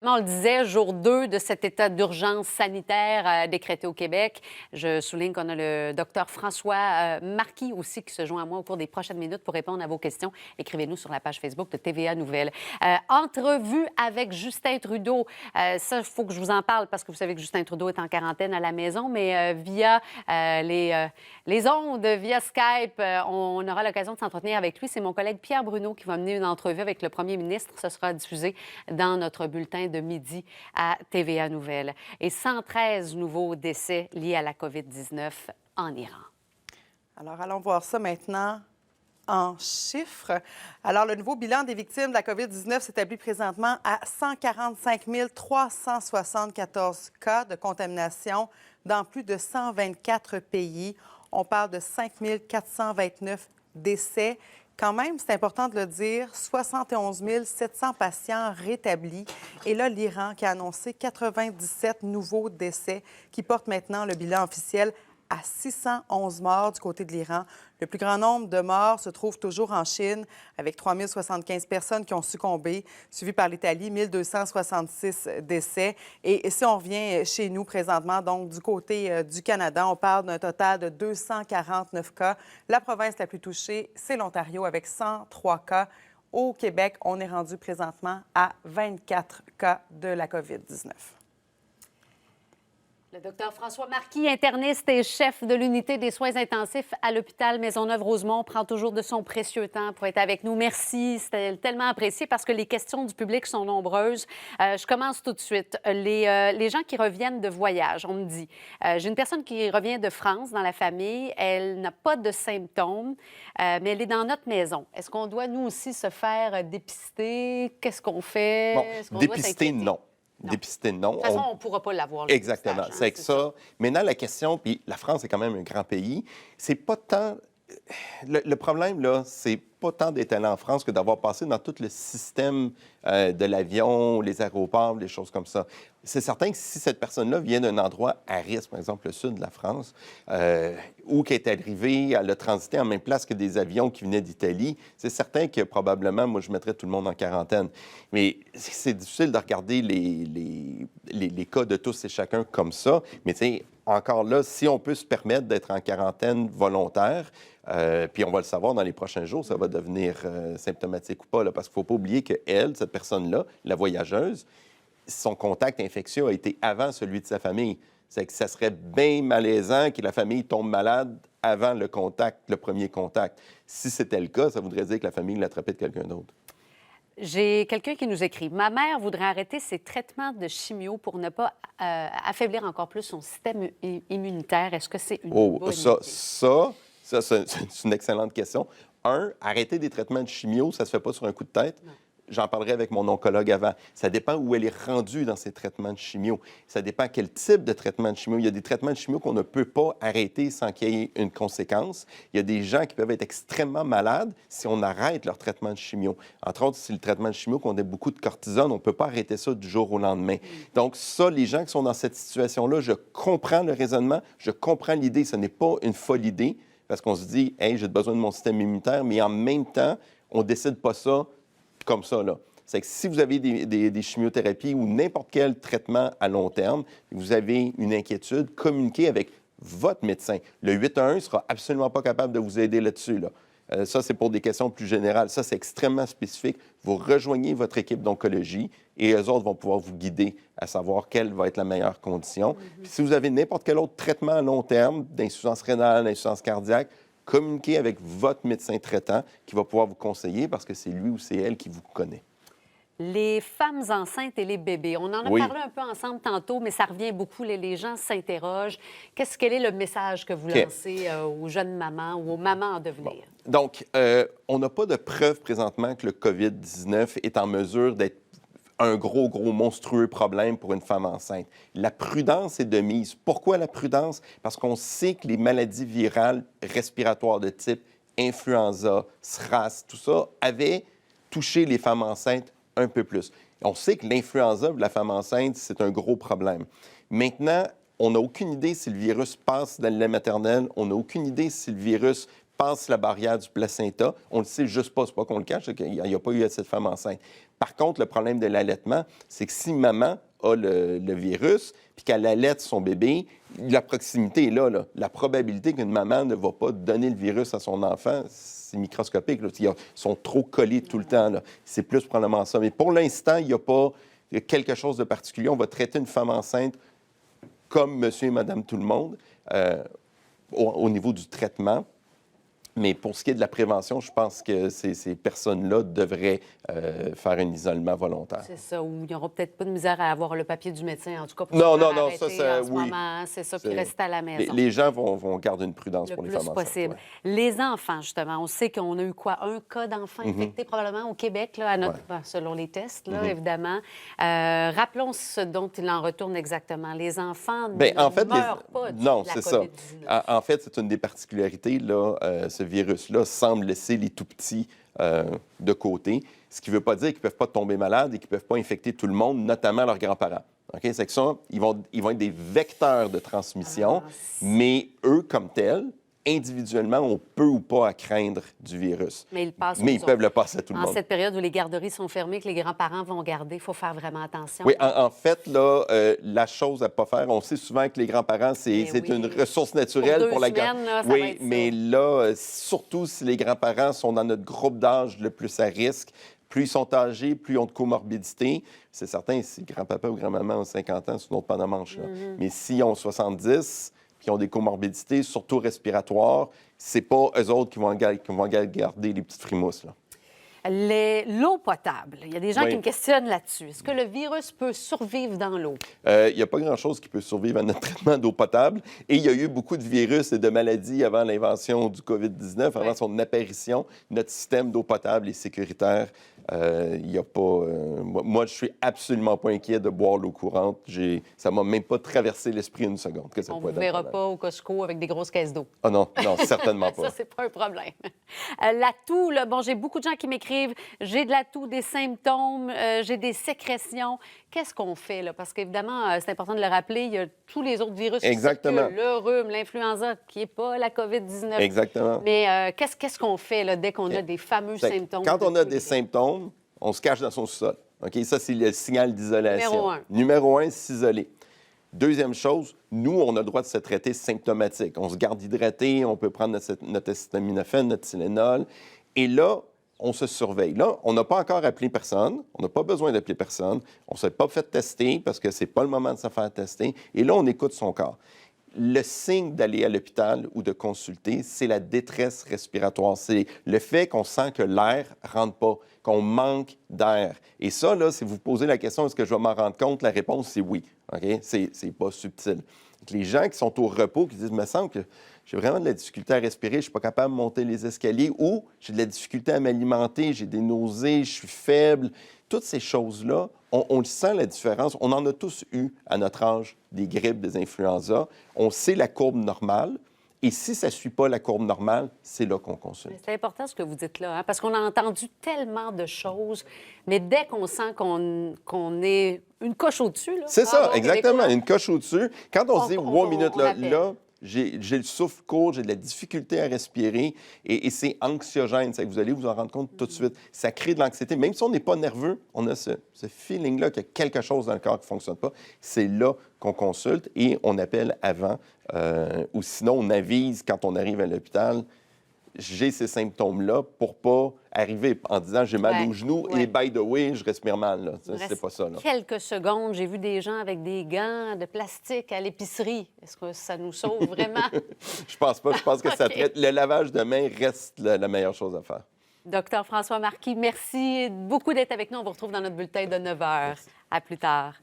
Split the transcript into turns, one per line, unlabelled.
On le disait, jour 2 de cet état d'urgence sanitaire décrété au Québec. Je souligne qu'on a le docteur François Marquis aussi qui se joint à moi au cours des prochaines minutes pour répondre à vos questions. Écrivez-nous sur la page Facebook de TVA Nouvelles. Entrevue avec Justin Trudeau. Ça, il faut que je vous en parle parce que vous savez que Justin Trudeau est en quarantaine à la maison, mais via les ondes, via Skype, on aura l'occasion de s'entretenir avec lui. C'est mon collègue Pierre Bruno qui va mener une entrevue avec le premier ministre. Ce sera diffusé dans notre bulletin de midi à TVA Nouvelles. Et 113 nouveaux décès liés à la COVID-19 en Iran.
Alors, allons voir ça maintenant en chiffres. Alors, le nouveau bilan des victimes de la COVID-19 s'établit présentement à 145 374 cas de contamination dans plus de 124 pays. On parle de 5 429 décès. Quand même, c'est important de le dire, 71 700 patients rétablis. Et là, l'Iran qui a annoncé 97 nouveaux décès, qui porte maintenant le bilan officiel à 611 morts du côté de l'Iran. Le plus grand nombre de morts se trouve toujours en Chine, avec 3 075 personnes qui ont succombé, suivi par l'Italie, 1 266 décès. Et si on revient chez nous présentement, donc du côté du Canada, on parle d'un total de 249 cas. La province la plus touchée, c'est l'Ontario, avec 103 cas. Au Québec, on est rendu présentement à 24 cas de la COVID-19.
Le docteur François Marquis, interniste et chef de l'unité des soins intensifs à l'hôpital Maisonneuve-Rosemont, prend toujours de son précieux temps pour être avec nous. Merci, c'était tellement apprécié parce que les questions du public sont nombreuses. Je commence tout de suite. Les gens qui reviennent de voyage, on me dit. J'ai une personne qui revient de France dans la famille. Elle n'a pas de symptômes, mais elle est dans notre maison. Est-ce qu'on doit, nous aussi, se faire dépister? Qu'est-ce qu'on fait?
Bon, dépister, non. Dépister, non.
De toute façon, on ne pourra pas l'avoir.
Exactement. C'est avec ça. Maintenant, la question, puis la France est quand même un grand pays, c'est pas tant... Le problème, là, c'est pas tant d'être allé en France que d'avoir passé dans tout le système de l'avion, les aéroports, les choses comme ça. C'est certain que si cette personne-là vient d'un endroit à risque, par exemple le sud de la France, ou qui est arrivée, elle a transité en même place que des avions qui venaient d'Italie, c'est certain que probablement, moi, je mettrais tout le monde en quarantaine. Mais c'est difficile de regarder les cas de tous et chacun comme ça. Mais tu sais, encore là, si on peut se permettre d'être en quarantaine volontaire, puis on va le savoir dans les prochains jours, ça va devenir symptomatique ou pas, là, parce qu'il ne faut pas oublier qu'elle, cette personne-là, la voyageuse, son contact infectieux a été avant celui de sa famille. C'est que ça serait bien malaisant que la famille tombe malade avant le contact, le premier contact. Si c'était le cas, ça voudrait dire que la famille l'attrapait de quelqu'un d'autre.
J'ai quelqu'un qui nous écrit. Ma mère voudrait arrêter ses traitements de chimio pour ne pas affaiblir encore plus son système immunitaire. Est-ce que c'est une bonne idée?
Ça, c'est une excellente question. Arrêter des traitements de chimio, ça ne se fait pas sur un coup de tête. Non. J'en parlerai avec mon oncologue avant. Ça dépend où elle est rendue dans ses traitements de chimio. Ça dépend quel type de traitement de chimio. Il y a des traitements de chimio qu'on ne peut pas arrêter sans qu'il y ait une conséquence. Il y a des gens qui peuvent être extrêmement malades si on arrête leur traitement de chimio. Entre autres, si le traitement de chimio, qu'on a beaucoup de cortisone, on ne peut pas arrêter ça du jour au lendemain. Donc ça, les gens qui sont dans cette situation-là, je comprends le raisonnement, je comprends l'idée. Ce n'est pas une folle idée parce qu'on se dit « Hey, j'ai besoin de mon système immunitaire », mais en même temps, on ne décide pas ça comme ça, là. C'est que si vous avez des chimiothérapies ou n'importe quel traitement à long terme, vous avez une inquiétude, communiquez avec votre médecin. Le 811 ne sera absolument pas capable de vous aider là-dessus, là. Ça, c'est pour des questions plus générales. Ça, c'est extrêmement spécifique. Vous rejoignez votre équipe d'oncologie et eux autres vont pouvoir vous guider à savoir quelle va être la meilleure condition. Puis si vous avez n'importe quel autre traitement à long terme, d'insuffisance rénale, d'insuffisance cardiaque, communiquez avec votre médecin traitant qui va pouvoir vous conseiller parce que c'est lui ou c'est elle qui vous connaît.
Les femmes enceintes et les bébés. On en a parlé un peu ensemble tantôt, mais ça revient beaucoup. Les gens s'interrogent. Quel est le message que vous lancez aux jeunes mamans ou aux mamans en devenir?
Bon. Donc, on n'a pas de preuve présentement que le COVID-19 est en mesure d'être un gros, monstrueux problème pour une femme enceinte. La prudence est de mise. Pourquoi la prudence? Parce qu'on sait que les maladies virales respiratoires de type influenza, SRAS, tout ça, avaient touché les femmes enceintes un peu plus. On sait que l'influenza de la femme enceinte, c'est un gros problème. Maintenant, on n'a aucune idée si le virus passe dans le lait maternel. On n'a aucune idée si le virus passe la barrière du placenta. On le sait juste pas, c'est pas qu'on le cache, c'est qu'il n'y a pas eu assez de femmes enceintes. Par contre, le problème de l'allaitement, c'est que si maman a le virus, puis qu'elle allaite son bébé, la proximité est là. La probabilité qu'une maman ne va pas donner le virus à son enfant, c'est microscopique. Là. Ils sont trop collés tout le temps. Là. C'est plus probablement ça. Mais pour l'instant, il n'y a pas quelque chose de particulier. On va traiter une femme enceinte comme monsieur et madame tout le monde au niveau du traitement. Mais pour ce qui est de la prévention, je pense que ces personnes-là devraient faire un isolement volontaire.
C'est ça, ou ils n'auront peut-être pas de misère à avoir le papier du médecin, en tout cas pour
Non,
se faire
non, non,
arrêter
ça,
en ce
oui.
moment. C'est ça, puis rester à la maison.
Les gens vont garder une prudence
Le
pour les
plus
femmes enceintes.
possible.
Ouais.
Les enfants, justement, on sait qu'on a eu quoi? Un cas d'enfant infecté probablement au Québec, là, à notre, selon les tests, là, évidemment. Rappelons ce dont il en retourne exactement. Les enfants ne meurent pas de
non,
la
c'est ça.
COVID-19.
En fait, c'est une des particularités. Là, ce virus-là semble laisser les tout-petits de côté, ce qui ne veut pas dire qu'ils ne peuvent pas tomber malades et qu'ils ne peuvent pas infecter tout le monde, notamment leurs grands-parents. Okay? C'est que ça, ils vont être des vecteurs de transmission, mais eux, comme tels, individuellement, on peut ou pas à craindre du virus.
Mais
ils peuvent le passer à tout le monde.
En cette période où les garderies sont fermées, que les grands-parents vont garder, il faut faire vraiment attention.
Oui, en fait, là, la chose à ne pas faire, on sait souvent que les grands-parents, c'est une ressource naturelle pour la garde. Oui, mais là, surtout si les grands-parents sont dans notre groupe d'âge le plus à risque, plus ils sont âgés, plus ils ont de comorbidité. C'est certain, si grand-papa ou grand-maman ont 50 ans, c'est une autre paire de manche. Mais s'ils ont 70, qui ont des comorbidités, surtout respiratoires, c'est pas eux autres qui vont garder les petites frimousses. Là.
L'eau potable. Il y a des gens qui me questionnent là-dessus. Est-ce que le virus peut survivre dans l'eau?
Il n'y a pas grand-chose qui peut survivre à notre traitement d'eau potable. Et il y a eu beaucoup de virus et de maladies avant l'invention du COVID-19, avant son apparition. Notre système d'eau potable est sécuritaire. Il y a pas... moi, je suis absolument pas inquiet de boire l'eau courante. Ça m'a même pas traversé l'esprit une seconde. Que ça
On ne vous verra pas au Costco avec des grosses caisses d'eau.
Ah non, certainement pas.
Ça, c'est pas un problème. La toux, là, bon, j'ai beaucoup de gens qui m'écrivent, j'ai de la toux, des symptômes, j'ai des sécrétions. Qu'est-ce qu'on fait, là? Parce qu'évidemment, c'est important de le rappeler, il y a tous les autres virus qui circulent, le rhume, l'influenza, qui n'est pas la COVID-19.
Exactement.
Mais qu'est-ce qu'on fait, là, dès qu'on a des fameux symptômes?
Quand on a des symptômes, on se cache dans son sous-sol. OK? Ça, c'est le signal d'isolation.
Numéro
1, s'isoler. Deuxième chose, nous, on a le droit de se traiter symptomatique. On se garde hydraté, on peut prendre notre acétaminophène, notre Tylenol. Et là, on se surveille. Là, on n'a pas encore appelé personne. On n'a pas besoin d'appeler personne. On ne s'est pas fait tester parce que ce n'est pas le moment de se faire tester. Et là, on écoute son corps. Le signe d'aller à l'hôpital ou de consulter, c'est la détresse respiratoire. C'est le fait qu'on sent que l'air ne rentre pas, qu'on manque d'air. Et ça, là, si vous posez la question, est-ce que je vais m'en rendre compte? La réponse, c'est oui. OK? C'est pas subtil. Les gens qui sont au repos, qui disent, me semble que j'ai vraiment de la difficulté à respirer, je ne suis pas capable de monter les escaliers, ou j'ai de la difficulté à m'alimenter, j'ai des nausées, je suis faible. Toutes ces choses-là, on le sent, la différence. On en a tous eu à notre âge, des grippes, des influenzas. On sait la courbe normale. Et si ça ne suit pas la courbe normale, c'est là qu'on consulte.
C'est important ce que vous dites là, hein, parce qu'on a entendu tellement de choses, mais dès qu'on sent qu'on est une coche au-dessus...
C'est ça, exactement, une coche au-dessus. Quand on se dit, wow, minute, là, j'ai le souffle court, j'ai de la difficulté à respirer et c'est anxiogène. Vous allez vous en rendre compte tout de suite. Ça crée de l'anxiété. Même si on n'est pas nerveux, on a ce feeling-là qu'il y a quelque chose dans le corps qui ne fonctionne pas. C'est là qu'on consulte et on appelle avant. Ou sinon, on avise quand on arrive à l'hôpital. J'ai ces symptômes-là pour pas arriver en disant j'ai mal aux genoux et by the way, je respire mal. C'est pas ça. Là.
Quelques secondes, j'ai vu des gens avec des gants de plastique à l'épicerie. Est-ce que ça nous sauve vraiment?
Je pense pas. Je pense que ça traite. Le lavage de main reste la meilleure chose à faire.
Docteur François Marquis, merci beaucoup d'être avec nous. On vous retrouve dans notre bulletin de 9 h. À plus tard.